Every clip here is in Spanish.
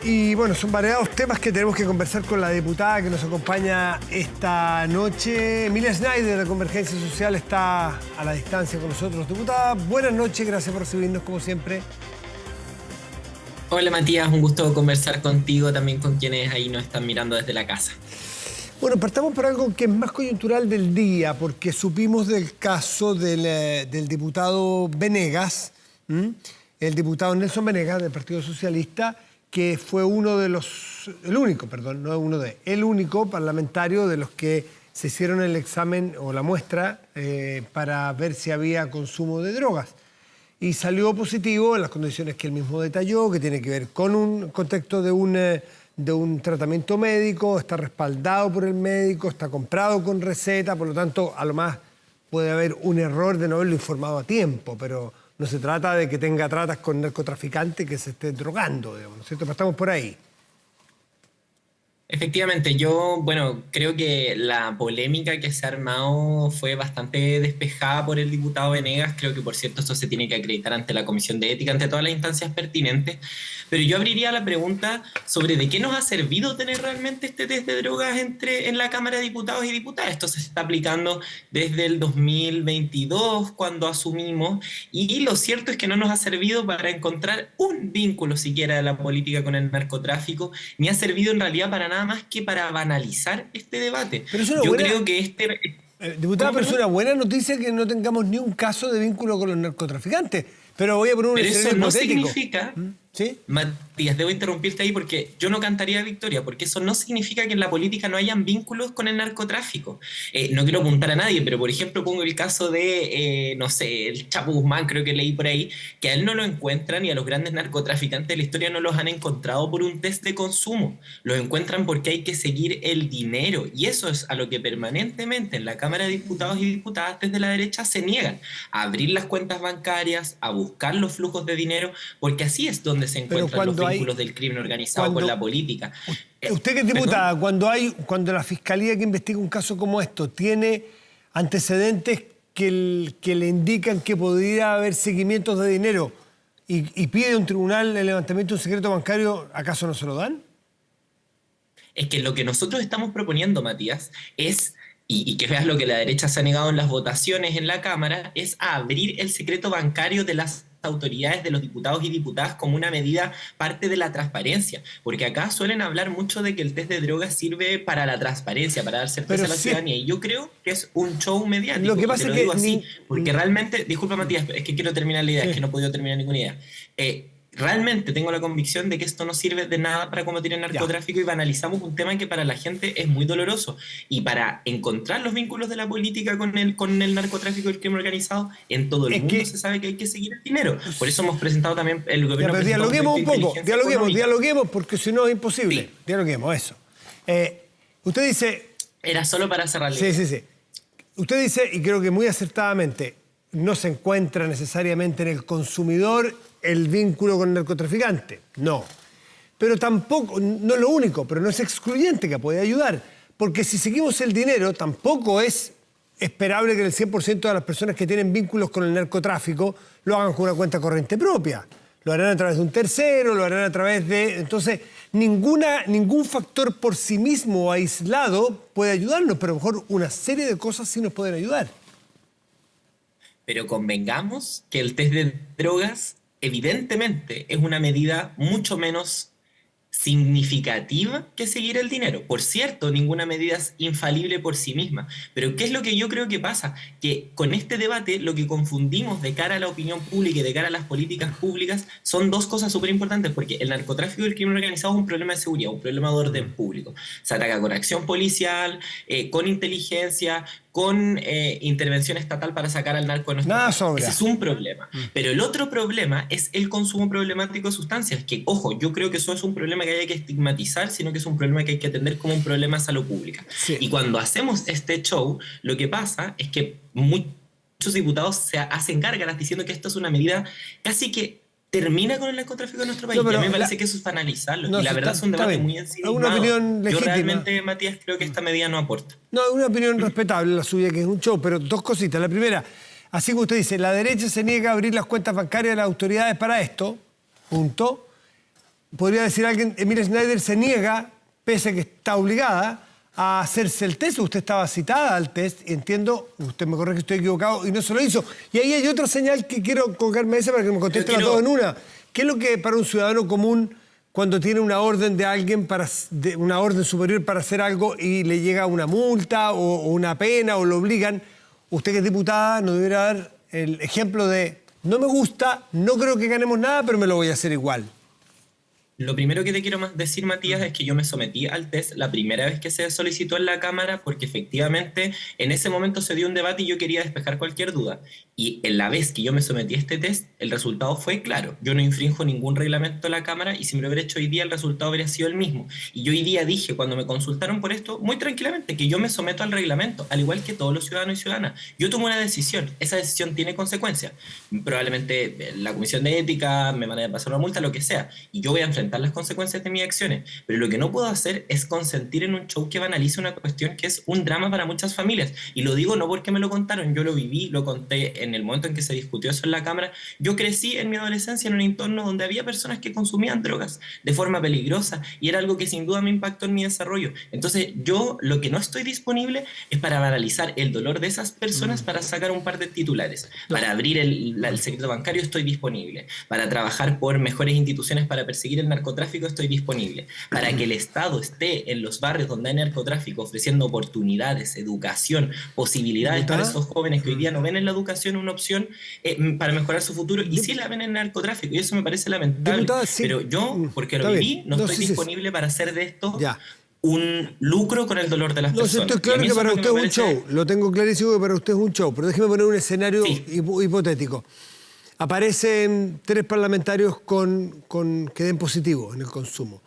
Y bueno, son variados temas que tenemos que conversar con la diputada que nos acompaña esta noche. Emilia Schneider de Convergencia Social está a la distancia con nosotros. Diputada, buenas noches, gracias por recibirnos como siempre. Hola Matías, un gusto conversar contigo, también con quienes ahí nos están mirando desde la casa. Bueno, partamos por algo que es más coyuntural del día, porque supimos del caso del diputado Venegas, el diputado Nelson Venegas del Partido Socialista, que fue el único parlamentario de los que se hicieron el examen o la muestra para ver si había consumo de drogas. Y salió positivo en las condiciones que él mismo detalló, que tiene que ver con un contexto de un tratamiento médico, está respaldado por el médico, está comprado con receta, por lo tanto, a lo más puede haber un error de no haberlo informado a tiempo, pero no se trata de que tenga tratas con narcotraficantes que se esté drogando, digamos, ¿no es cierto? Pero estamos por ahí. Efectivamente, yo, creo que la polémica que se ha armado fue bastante despejada por el diputado Venegas. Creo que, por cierto, esto se tiene que acreditar ante la Comisión de Ética, ante todas las instancias pertinentes. Pero yo abriría la pregunta sobre de qué nos ha servido tener realmente este test de drogas en la Cámara de Diputados y Diputadas. Esto se está aplicando desde el 2022, cuando asumimos, y lo cierto es que no nos ha servido para encontrar un vínculo siquiera de la política con el narcotráfico, ni ha servido en realidad para nada más que para banalizar este debate. Pero creo que diputada, pero es una buena noticia que no tengamos ni un caso de vínculo con los narcotraficantes. Pero voy a poner un escenario hipotético. Pero eso no significa, ¿sí? Matías, debo interrumpirte ahí porque yo no cantaría victoria, porque eso no significa que en la política no hayan vínculos con el narcotráfico. No quiero apuntar a nadie, pero por ejemplo pongo el caso de, no sé, el Chapo Guzmán, creo que leí por ahí, que a él no lo encuentran y a los grandes narcotraficantes de la historia no los han encontrado por un test de consumo. Los encuentran porque hay que seguir el dinero. Y eso es a lo que permanentemente en la Cámara de Diputados y Diputadas desde la derecha se niegan. A abrir las cuentas bancarias, a buscar los flujos de dinero, porque así es donde se encuentran los vínculos del crimen organizado con la política. Usted que es diputada, cuando la Fiscalía que investiga un caso como esto tiene antecedentes que le indican que podría haber seguimientos de dinero y pide a un tribunal el levantamiento de un secreto bancario, ¿acaso no se lo dan? Es que lo que nosotros estamos proponiendo, Matías, es, y que veas lo que la derecha se ha negado en las votaciones en la Cámara, es a abrir el secreto bancario de las autoridades, de los diputados y diputadas, como una medida parte de la transparencia, porque acá suelen hablar mucho de que el test de drogas sirve para la transparencia, para dar certeza a la ciudadanía, y yo creo que es un show mediático. Lo que pasa es que digo así, porque realmente, disculpa Matías, es que quiero terminar la idea, es que no he podido terminar ninguna idea. Realmente tengo la convicción de que esto no sirve de nada para combatir el narcotráfico y banalizamos un tema que para la gente es muy doloroso. Y para encontrar los vínculos de la política con el narcotráfico y el crimen organizado, en todo el mundo se sabe que hay que seguir el dinero. Por eso hemos presentado también el gobierno. Pero dialoguemos un poco, dialoguemos, porque si no es imposible. Sí. Dialoguemos, eso. Usted dice... Era solo para cerrar. Sí. Usted dice, y creo que muy acertadamente, no se encuentra necesariamente en el consumidor el vínculo con el narcotraficante. No. Pero tampoco, no es lo único, pero no es excluyente, que puede ayudar. Porque si seguimos el dinero, tampoco es esperable que el 100% de las personas que tienen vínculos con el narcotráfico lo hagan con una cuenta corriente propia. Lo harán a través de un tercero, lo harán a través de... Entonces, ningún factor por sí mismo o aislado puede ayudarnos, pero a lo mejor una serie de cosas sí nos pueden ayudar. Pero convengamos que el test de drogas evidentemente es una medida mucho menos significativa que seguir el dinero. Por cierto, ninguna medida es infalible por sí misma. Pero ¿qué es lo que yo creo que pasa? Que con este debate lo que confundimos de cara a la opinión pública y de cara a las políticas públicas son dos cosas súper importantes, porque el narcotráfico y el crimen organizado es un problema de seguridad, un problema de orden público. Se ataca con acción policial, con inteligencia, con intervención estatal para sacar al narco de nuestro país. Ese es un problema. Pero el otro problema es el consumo problemático de sustancias, que, ojo, yo creo que eso es un problema que hay que estigmatizar, sino que es un problema que hay que atender como un problema de salud pública. Sí. Y cuando hacemos este show, lo que pasa es que muchos diputados se hacen gárgaras diciendo que esto es una medida casi que termina con el narcotráfico en nuestro país. No, y a mí me parece que eso es para analizarlo. Y la verdad es un debate muy ensimismado. Una opinión legítima. Yo realmente, Matías, creo que esta medida no aporta. No, una opinión respetable la suya, que es un show, pero dos cositas. La primera, así como usted dice, la derecha se niega a abrir las cuentas bancarias de las autoridades para esto, punto. podría decir alguien, Emilia Schneider se niega, pese a que está obligada, a hacerse el test. Usted estaba citada al test, y entiendo, usted me corrige que estoy equivocado, y no se lo hizo. Y ahí hay otra señal que quiero colgarme esa para que me conteste las dos en una. ¿Qué es lo que para un ciudadano común, cuando tiene una orden de alguien, una orden superior para hacer algo y le llega una multa o una pena o lo obligan, usted que es diputada no debería dar el ejemplo de no me gusta, no creo que ganemos nada, pero me lo voy a hacer igual? Lo primero que te quiero decir, Matías, es que yo me sometí al test la primera vez que se solicitó en la Cámara porque efectivamente en ese momento se dio un debate y yo quería despejar cualquier duda. Y en la vez que yo me sometí a este test, el resultado fue claro. Yo no infrinjo ningún reglamento de la Cámara y si me lo hubiera hecho hoy día, el resultado habría sido el mismo. Y yo hoy día dije, cuando me consultaron por esto, muy tranquilamente, que yo me someto al reglamento, al igual que todos los ciudadanos y ciudadanas. Yo tomo una decisión, esa decisión tiene consecuencias. Probablemente la Comisión de Ética me van a pasar una multa, lo que sea. Y yo voy a enfrentar las consecuencias de mis acciones, pero lo que no puedo hacer es consentir en un show que banaliza una cuestión que es un drama para muchas familias, y lo digo no porque me lo contaron, yo lo viví, lo conté en el momento en que se discutió eso en la Cámara. Yo crecí en mi adolescencia en un entorno donde había personas que consumían drogas de forma peligrosa, y era algo que sin duda me impactó en mi desarrollo. Entonces yo lo que no estoy disponible es para banalizar el dolor de esas personas para sacar un par de titulares. Para abrir el secreto bancario estoy disponible, para trabajar por mejores instituciones para perseguir el narcotráfico estoy disponible, para que el Estado esté en los barrios donde hay narcotráfico ofreciendo oportunidades, educación, posibilidades para esos jóvenes que hoy día no ven en la educación una opción para mejorar su futuro y sí la ven en el narcotráfico, y eso me parece lamentable. Sí. Pero yo, porque lo viví, no estoy disponible para hacer de esto un lucro con el dolor de las personas. Estoy claro que para usted es un show, lo tengo clarísimo que para usted es un show, pero déjeme poner un escenario hipotético. Aparecen 3 parlamentarios que den positivo en el consumo.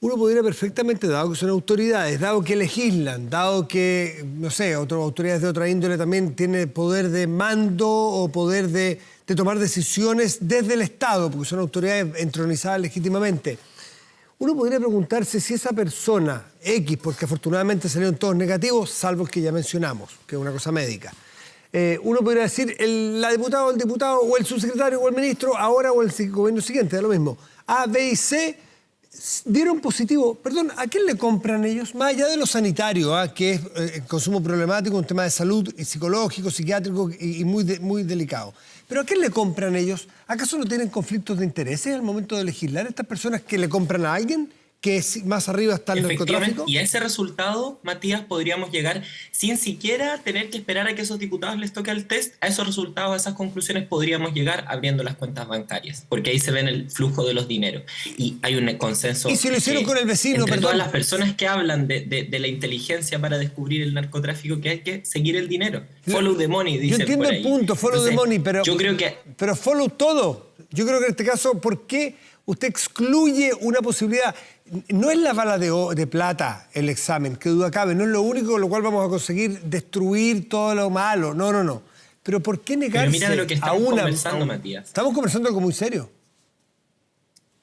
Uno podría perfectamente, dado que son autoridades, dado que legislan, dado que, no sé, otras autoridades de otra índole también tienen poder de mando o poder de tomar decisiones desde el Estado, porque son autoridades entronizadas legítimamente. Uno podría preguntarse si esa persona X, porque afortunadamente salieron todos negativos, salvo el que ya mencionamos, que es una cosa médica. Uno podría decir, la diputada o el diputado o el subsecretario o el ministro, ahora o el gobierno siguiente, da lo mismo. A, B y C dieron positivo. Perdón, ¿a quién le compran ellos? Más allá de lo sanitario, que es el consumo problemático, un tema de salud y psicológico, psiquiátrico y muy delicado. ¿Pero a quién le compran ellos? ¿Acaso no tienen conflictos de intereses al momento de legislar estas personas que le compran a alguien que más arriba está el narcotráfico? Y a ese resultado, Matías, podríamos llegar sin siquiera tener que esperar a que esos diputados les toque el test. A esos resultados, a esas conclusiones podríamos llegar abriendo las cuentas bancarias, porque ahí se ven el flujo de los dineros. Y hay un consenso. ¿Y si lo hicieron con el vecino? Entre todas las personas que hablan de la inteligencia para descubrir el narcotráfico, que hay que seguir el dinero. Follow the money, dicen. Yo entiendo por ahí. El punto, follow the money, pero yo creo que... Pero follow todo. Yo creo que en este caso, ¿por qué usted excluye una posibilidad? No es la bala de plata el examen, que duda cabe, no es lo único con lo cual vamos a conseguir destruir todo lo malo, no. Pero ¿por qué negarse mira de lo que estamos conversando, Matías. Estamos conversando algo muy serio.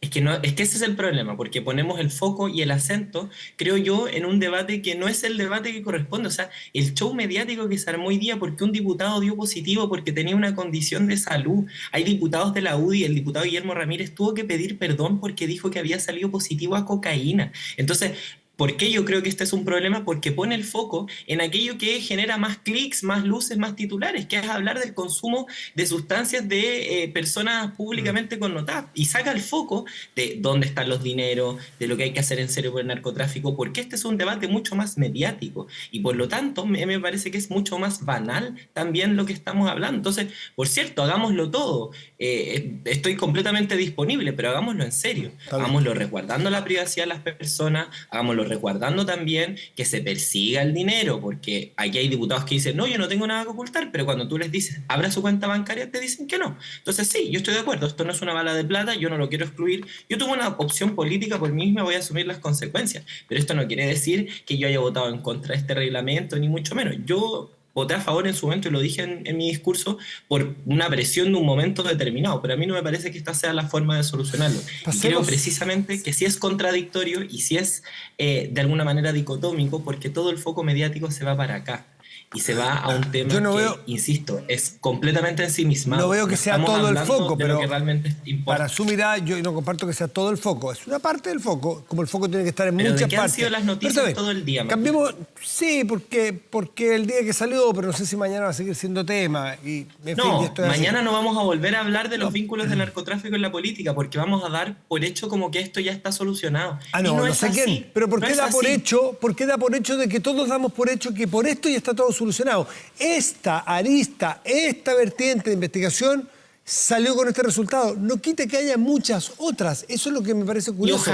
Es que ese es el problema, porque ponemos el foco y el acento, creo yo, en un debate que no es el debate que corresponde. O sea, el show mediático que se armó hoy día porque un diputado dio positivo porque tenía una condición de salud. Hay diputados de la UDI, el diputado Guillermo Ramírez tuvo que pedir perdón porque dijo que había salido positivo a cocaína. Entonces, ¿por qué yo creo que este es un problema? Porque pone el foco en aquello que genera más clics, más luces, más titulares, que es hablar del consumo de sustancias de personas públicamente connotadas. Y saca el foco de dónde están los dineros, de lo que hay que hacer en serio por el narcotráfico, porque este es un debate mucho más mediático. Y por lo tanto, me parece que es mucho más banal también lo que estamos hablando. Entonces, por cierto, hagámoslo todo. Estoy completamente disponible, pero hagámoslo en serio. Hagámoslo resguardando la privacidad de las personas, hagámoslo resguardando también que se persiga el dinero, porque aquí hay diputados que dicen, no, yo no tengo nada que ocultar, pero cuando tú les dices, abra su cuenta bancaria, te dicen que no. Entonces sí, yo estoy de acuerdo, esto no es una bala de plata, yo no lo quiero excluir, yo tuve una opción política por mí misma, voy a asumir las consecuencias, pero esto no quiere decir que yo haya votado en contra de este reglamento, ni mucho menos. Yo voté a favor en su momento, y lo dije en mi discurso, por una presión de un momento determinado, pero a mí no me parece que esta sea la forma de solucionarlo. Y creo precisamente que sí es contradictorio y sí es de alguna manera dicotómico, porque todo el foco mediático se va para acá. y se va a un Yo tema no que, veo, insisto, es completamente ensimismado. no veo que No sea estamos todo el hablando foco, de lo pero que realmente para importa. su mirada yo no comparto que sea todo el foco. Es una parte del foco, como el foco tiene que estar en Pero ¿de muchas qué han sido partes. las Pero está noticias bien, todo el día, Matías? cambiemos, sí, porque el día que salió, pero no sé si mañana va a seguir siendo tema. Y, en fin, ya No, estoy así. mañana no vamos a volver a hablar de los No. vínculos de narcotráfico en la política, porque vamos a dar por hecho como que esto ya está solucionado. Ah, Y no, no no es sé quién. así, Pero ¿por no qué es da por así. hecho? ¿Por qué da por hecho de que todos damos por hecho que por esto ya está todo solucionado? Esta arista, esta vertiente de investigación salió con este resultado. No quite que haya muchas otras. Eso es lo que me parece Y curioso.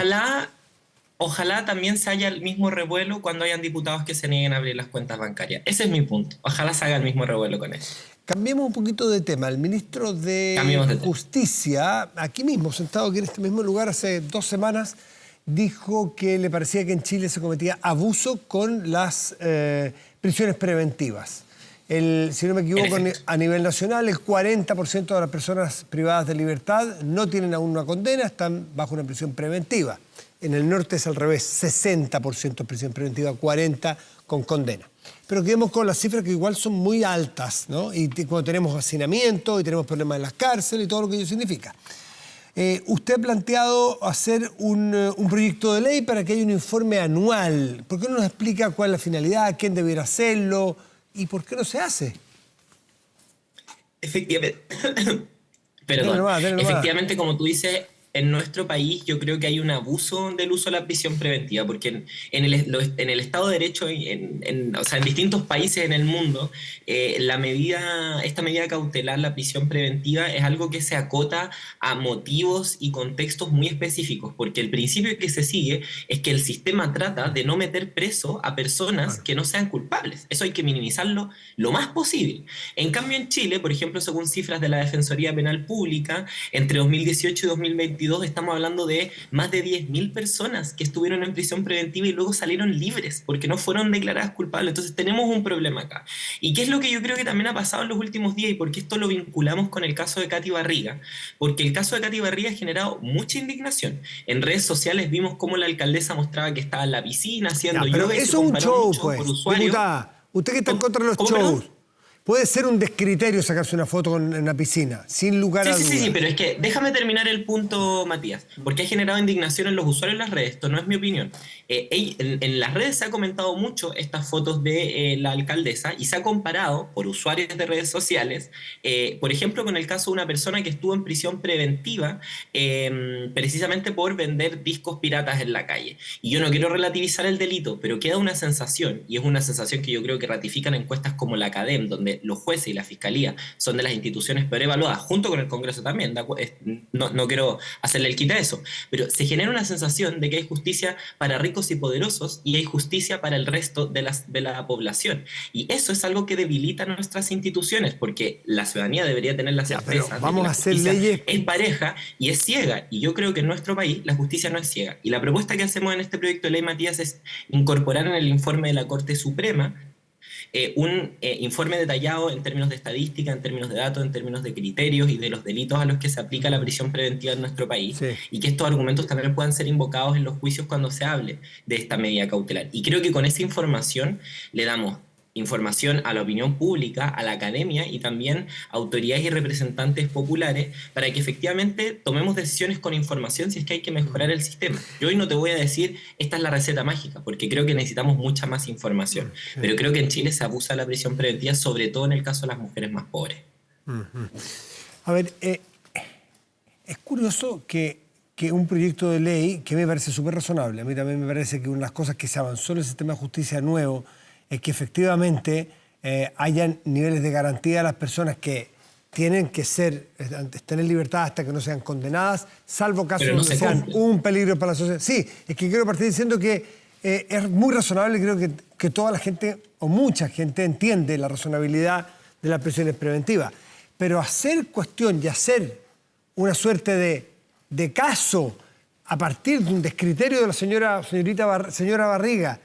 ojalá también se haya el mismo revuelo cuando hayan diputados que se nieguen a abrir las cuentas bancarias. Ese es mi punto. Ojalá se haga el mismo revuelo con eso. Cambiemos un poquito de tema. El ministro de Cambiemos de tema. Justicia, aquí mismo, sentado aquí en este mismo lugar hace 2 semanas, dijo que le parecía que en Chile se cometía abuso con las prisiones preventivas. Si no me En equivoco, efecto. a nivel nacional, el 40% de las personas privadas de libertad no tienen aún una condena, están bajo una prisión preventiva. En el norte es al revés, 60% prisión preventiva, 40% con condena. Pero quedemos con las cifras que igual son muy altas, ¿no? Y cuando tenemos hacinamiento y tenemos problemas en las cárceles y todo lo que ello significa. Usted ha planteado hacer un proyecto de ley para que haya un informe anual. ¿Por qué no nos explica cuál es la finalidad, quién debiera hacerlo y por qué no se hace? Efectivamente, Dele perdón, nomás, dele nomás. efectivamente, como tú dices, en nuestro país yo creo que hay un abuso del uso de la prisión preventiva, porque en el Estado de Derecho, o sea, en distintos países en el mundo, esta medida cautelar, la prisión preventiva, es algo que se acota a motivos y contextos muy específicos, porque el principio que se sigue es que el sistema trata de no meter preso a personas Claro. que no sean culpables. Eso hay que minimizarlo lo más posible. En cambio, en Chile, por ejemplo, según cifras de la Defensoría Penal Pública, entre 2018 y 2022 estamos hablando de más de 10.000 personas que estuvieron en prisión preventiva y luego salieron libres porque no fueron declaradas culpables. Entonces tenemos un problema acá. ¿Y qué es lo que yo creo que también ha pasado en los últimos días y por qué esto lo vinculamos con el caso de Katy Barriga? Porque el caso de Katy Barriga ha generado mucha indignación. En redes sociales vimos cómo la alcaldesa mostraba que estaba en la piscina haciendo Ya, pero yoga y se eso es un comparó show, mucho por pues. usuario. Diputada, usted que está en ¿Cómo, contra de los cómo, shows, perdón? puede ser un descriterio sacarse una foto en una piscina, sin lugar Sí, a sí, sí, sí, dudas. pero es que déjame terminar el punto, Matías, porque ha generado indignación en los usuarios en las redes, esto no es mi opinión. En las redes se ha comentado mucho estas fotos de la alcaldesa y se ha comparado por usuarios de redes sociales, por ejemplo, con el caso de una persona que estuvo en prisión preventiva precisamente por vender discos piratas en la calle. Y yo no quiero relativizar el delito, pero queda una sensación, y es una sensación que yo creo que ratifican encuestas como la CADEM, donde los jueces y la fiscalía son de las instituciones peor evaluadas, junto con el Congreso también, no quiero hacerle el quite a eso, pero se genera una sensación de que hay justicia para ricos y poderosos y hay justicia para el resto de la población. Y eso es algo que debilita nuestras instituciones, porque la ciudadanía debería tener la Ya, pero certeza de que vamos la a hacer justicia leyes. es pareja y es ciega. Y yo creo que en nuestro país la justicia no es ciega. Y la propuesta que hacemos en este proyecto de ley, Matías, es incorporar en el informe de la Corte Suprema un informe detallado en términos de estadística, en términos de datos, en términos de criterios y de los delitos a los que se aplica la prisión preventiva en nuestro país, Sí. y que estos argumentos también puedan ser invocados en los juicios cuando se hable de esta medida cautelar. Y creo que con esa información le damos información a la opinión pública, a la academia y también a autoridades y representantes populares para que efectivamente tomemos decisiones con información si es que hay que mejorar el sistema. Yo hoy no te voy a decir esta es la receta mágica, porque creo que necesitamos mucha más información, Sí. pero creo que en Chile se abusa de la prisión preventiva, sobre todo en el caso de las mujeres más pobres. A ver, es curioso que un proyecto de ley que me parece súper razonable, a mí también me parece que una de las cosas que se avanzó en el sistema de justicia nuevo es que efectivamente hayan niveles de garantía a las personas que tienen que estén en libertad hasta que no sean condenadas, salvo casos Pero no donde se sean cumple. un peligro para la sociedad. Sí, es que quiero partir diciendo que es muy razonable, creo que toda la gente, o mucha gente, entiende la razonabilidad de las prisiones preventivas. Pero hacer cuestión y hacer una suerte de caso a partir de un descriterio de la señora Barriga,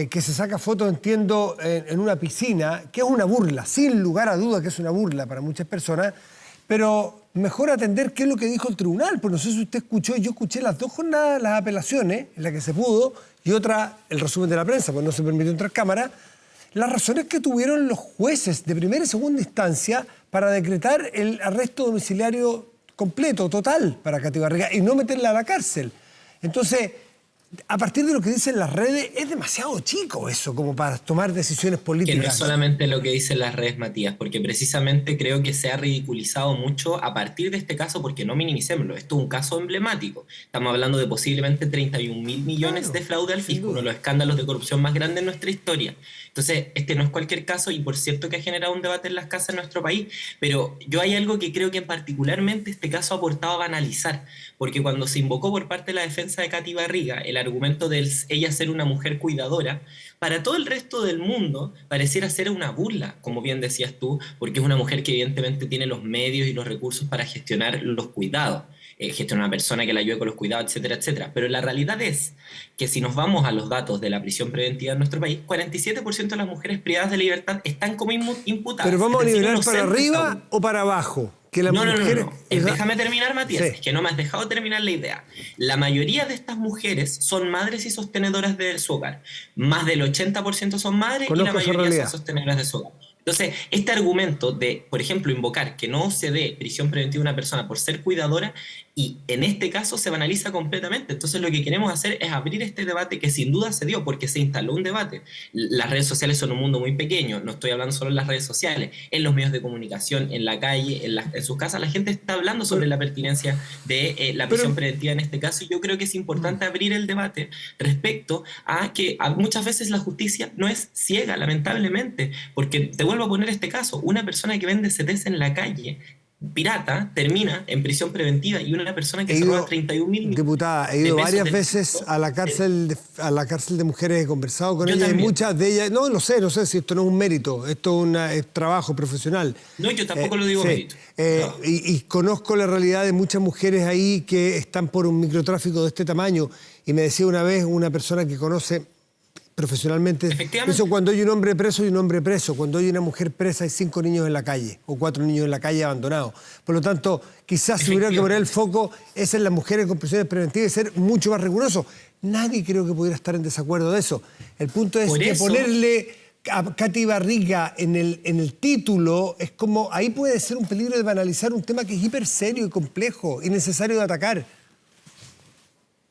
que se saca fotos, entiendo, en una piscina, que es una burla, sin lugar a duda que es una burla para muchas personas, pero mejor atender qué es lo que dijo el tribunal, pues no sé si usted escuchó, yo escuché las 2 jornadas, las apelaciones, en las que se pudo, y otra, el resumen de la prensa, pues no se permitió entrar cámara, las razones que tuvieron los jueces de primera y segunda instancia para decretar el arresto domiciliario completo, total, para Katy Barriga y no meterla a la cárcel. Entonces, a partir de lo que dicen las redes, es demasiado chico eso como para tomar decisiones políticas. Que no es solamente lo que dicen las redes, Matías, porque precisamente creo que se ha ridiculizado mucho a partir de este caso, porque no minimicémoslo, esto es un caso emblemático. Estamos hablando de posiblemente 31.000 millones de fraude al fisco, uno de los escándalos de corrupción más grandes en nuestra historia. Entonces, este no es cualquier caso y por cierto que ha generado un debate en las casas en nuestro país, pero yo hay algo que creo que particularmente este caso ha aportado a banalizar, porque cuando se invocó por parte de la defensa de Katy Barriga el argumento de ella ser una mujer cuidadora, para todo el resto del mundo pareciera ser una burla, como bien decías tú, porque es una mujer que evidentemente tiene los medios y los recursos para gestionar los cuidados, gestionar una persona que la ayude con los cuidados, etcétera, etcétera. Pero la realidad es que si nos vamos a los datos de la prisión preventiva en nuestro país, 47% de las mujeres privadas de libertad están como imputadas. ¿Pero vamos a decir, nivelar para arriba o para abajo? Que la mujer... No. Déjame terminar, Matías, es que no me has dejado terminar la idea. La mayoría de estas mujeres son madres y sostenedoras de su hogar. Más del 80% son madres y la mayoría son sostenedoras de su hogar. Entonces, este argumento de, por ejemplo, invocar que no se dé prisión preventiva a una persona por ser cuidadora, y en este caso se banaliza completamente. Entonces, lo que queremos hacer es abrir este debate que sin duda se dio, porque se instaló un debate. Las redes sociales son un mundo muy pequeño, no estoy hablando solo en las redes sociales, en los medios de comunicación, en la calle, en sus casas, la gente está hablando sobre la pertinencia de la prisión preventiva en este caso, y yo creo que es importante abrir el debate respecto a que muchas veces la justicia no es ciega, lamentablemente, porque te vuelvo a poner este caso, una persona que vende CDs en la calle pirata termina en prisión preventiva y una persona que se roba 31.000. Diputada, he ido varias veces a la cárcel de mujeres, he conversado con ellas y muchas de ellas, no sé si esto no es un mérito, esto es trabajo profesional. No, yo tampoco lo digo mérito. Y conozco la realidad de muchas mujeres ahí que están por un microtráfico de este tamaño, y me decía una vez una persona que conoce profesionalmente, eso cuando hay un hombre preso, hay un hombre preso. Cuando hay una mujer presa, hay 5 niños en la calle o 4 niños en la calle abandonados. Por lo tanto, quizás si hubiera que poner el foco es en las mujeres con prisiones preventivas y ser mucho más riguroso. Nadie creo que pudiera estar en desacuerdo de eso. El punto es que ponerle a Katy Barriga en el título es como, ahí puede ser un peligro de banalizar un tema que es hiper serio y complejo y necesario de atacar.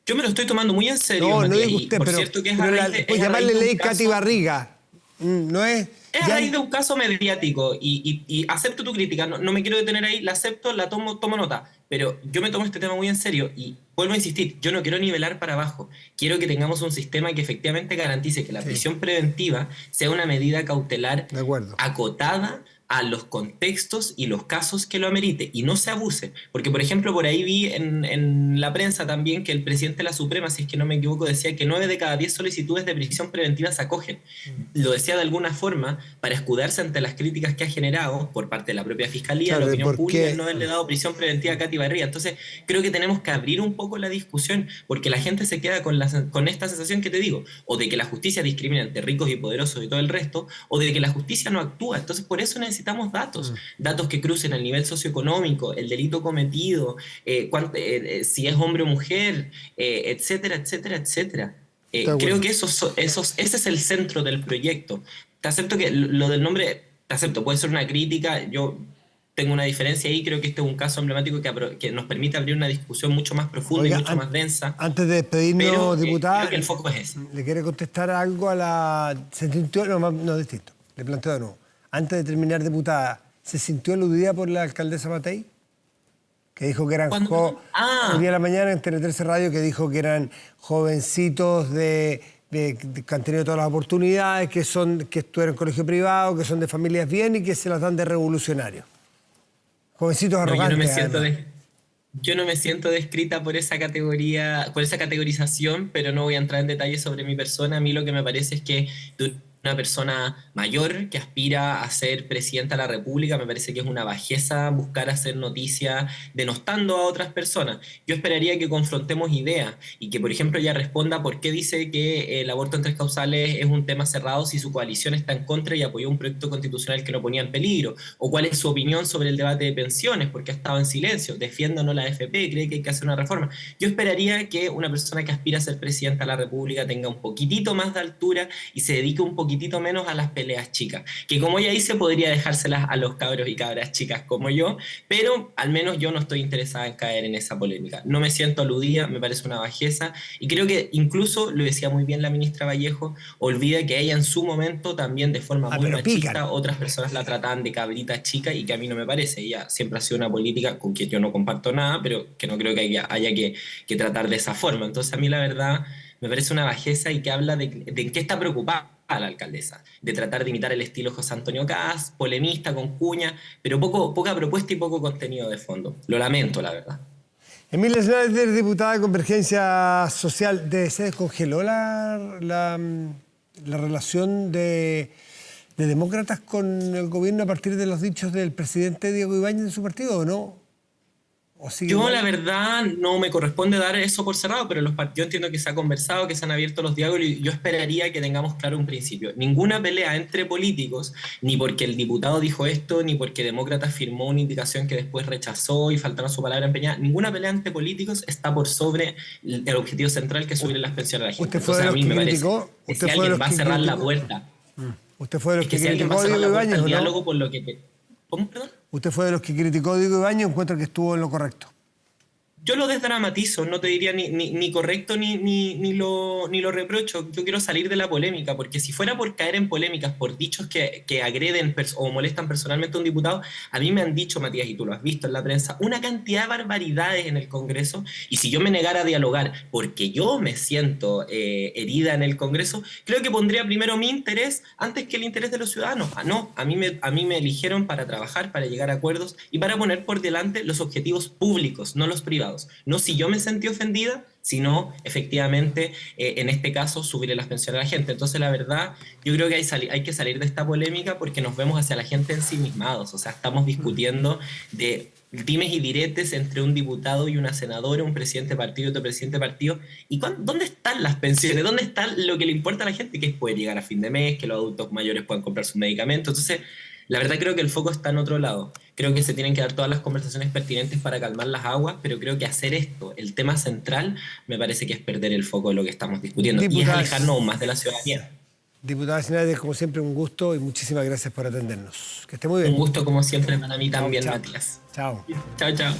Yo me lo estoy tomando muy en serio, no, Matías, no digo usted, pero cierto que es pues llamarle ley Katy Barriga, no es... Es a raíz de un caso mediático y acepto tu crítica, no me quiero detener ahí, la acepto, la tomo nota, pero yo me tomo este tema muy en serio y vuelvo a insistir, yo no quiero nivelar para abajo, quiero que tengamos un sistema que efectivamente garantice que la prisión preventiva sea una medida cautelar acotada a los contextos y los casos que lo amerite y no se abuse, porque por ejemplo por ahí vi en la prensa también que el presidente de la Suprema, si es que no me equivoco, decía que 9 de cada 10 solicitudes de prisión preventiva se acogen. Lo decía de alguna forma para escudarse ante las críticas que ha generado por parte de la propia Fiscalía, la opinión pública, el no haberle dado prisión preventiva a Katy Barriga. Entonces creo que tenemos que abrir un poco la discusión, porque la gente se queda con esta sensación que te digo, o de que la justicia discrimina entre ricos y poderosos y todo el resto, o de que la justicia no actúa. Entonces por eso necesitamos datos que crucen el nivel socioeconómico, el delito cometido, si es hombre o mujer, etcétera, etcétera, etcétera. Creo que ese es el centro del proyecto. Te acepto que lo del nombre, puede ser una crítica, yo tengo una diferencia ahí, creo que este es un caso emblemático que nos permite abrir una discusión mucho más profunda y mucho más densa. Antes de despedirnos, diputada, creo que el foco es ese. ¿Le quiere contestar algo a la... No, distinto, le planteo de nuevo. Antes de terminar, diputada, ¿se sintió aludida por la alcaldesa Matei? Que dijo que eran el día de la mañana en Tele 13 Radio, que dijo que eran jovencitos que han tenido todas las oportunidades, que estudiaron en colegio privado, que son de familias bien y que se las dan de revolucionarios. Jovencitos arrogantes. Yo no me siento descrita por esa categoría, por esa categorización, pero no voy a entrar en detalles sobre mi persona. A mí lo que me parece es que una persona mayor que aspira a ser presidenta de la República, me parece que es una bajeza buscar hacer noticia denostando a otras personas. Yo esperaría que confrontemos ideas y que, por ejemplo, ella responda por qué dice que el aborto en 3 causales es un tema cerrado si su coalición está en contra y apoyó un proyecto constitucional que lo ponía en peligro, o cuál es su opinión sobre el debate de pensiones, porque ha estado en silencio, defiende o no la AFP, cree que hay que hacer una reforma. Yo esperaría que una persona que aspira a ser presidenta de la República tenga un poquitito más de altura y se dedique un poquito poquitito menos a las peleas chicas, que como ella dice podría dejárselas a los cabros y cabras chicas como yo, pero al menos yo no estoy interesada en caer en esa polémica. No me siento aludida, me parece una bajeza y creo que incluso, lo decía muy bien la ministra Vallejo, olvida que ella en su momento también de forma muy pero machista, pican. otras personas la trataban de cabrita chica y que a mí no me parece. Ella siempre ha sido una política con que yo no comparto nada, pero que no creo que haya que tratar de esa forma. Entonces a mí la verdad me parece una bajeza y que habla de qué está preocupada la alcaldesa, de tratar de imitar el estilo José Antonio Caz, polemista con cuña, pero poca propuesta y poco contenido de fondo. Lo lamento, la verdad. Emilia Schneider, diputada de Convergencia Social, ¿se descongeló la relación de demócratas con el gobierno a partir de los dichos del presidente Diego Ibáñez de su partido o no? ¿O sigue Yo, igual? la verdad, no me corresponde dar eso por cerrado, pero yo entiendo que se ha conversado, que se han abierto los diálogos y yo esperaría que tengamos claro un principio. Ninguna pelea entre políticos, ni porque el diputado dijo esto, ni porque Demócrata firmó una indicación que después rechazó y faltaron su palabra empeñada, ninguna pelea entre políticos está por sobre el objetivo central que es subir las pensiones a la gente. Usted fue de Entonces, a los mí que me parece criticó, que si usted fue de alguien los va a que cerrar la criticó, puerta, usted fue de los es que que si alguien va a criticó a cerrar Diego la puerta Ibáñez, al ¿o no? diálogo por lo que... ¿Cómo, perdón? Usted fue de los que criticó a Diego Ibáñez, encuentra que estuvo en lo correcto. Yo lo desdramatizo, no te diría ni correcto ni lo reprocho. Yo quiero salir de la polémica, porque si fuera por caer en polémicas, por dichos que agreden o molestan personalmente a un diputado, a mí me han dicho, Matías, y tú lo has visto en la prensa, una cantidad de barbaridades en el Congreso, y si yo me negara a dialogar porque yo me siento herida en el Congreso, creo que pondría primero mi interés antes que el interés de los ciudadanos. Ah, no, a mí me eligieron para trabajar, para llegar a acuerdos y para poner por delante los objetivos públicos, no los privados. No si yo me sentí ofendida, sino efectivamente, en este caso, subirle las pensiones a la gente. Entonces, la verdad, yo creo que hay que salir de esta polémica porque nos vemos hacia la gente ensimismados. O sea, estamos discutiendo de dimes y diretes entre un diputado y una senadora, un presidente de partido y otro presidente de partido. ¿Y dónde están las pensiones? ¿Dónde está lo que le importa a la gente? Que es poder llegar a fin de mes, que los adultos mayores puedan comprar sus medicamentos. Entonces, la verdad creo que el foco está en otro lado. Creo que se tienen que dar todas las conversaciones pertinentes para calmar las aguas, pero creo que hacer esto, el tema central, me parece que es perder el foco de lo que estamos discutiendo y es alejarnos Diputadas, aún más de la ciudadanía. diputada Schneider, como siempre, un gusto y muchísimas gracias por atendernos. Que esté muy Un bien. gusto como siempre para mí Chao, también, chao. Matías. Chao. Chao, chao.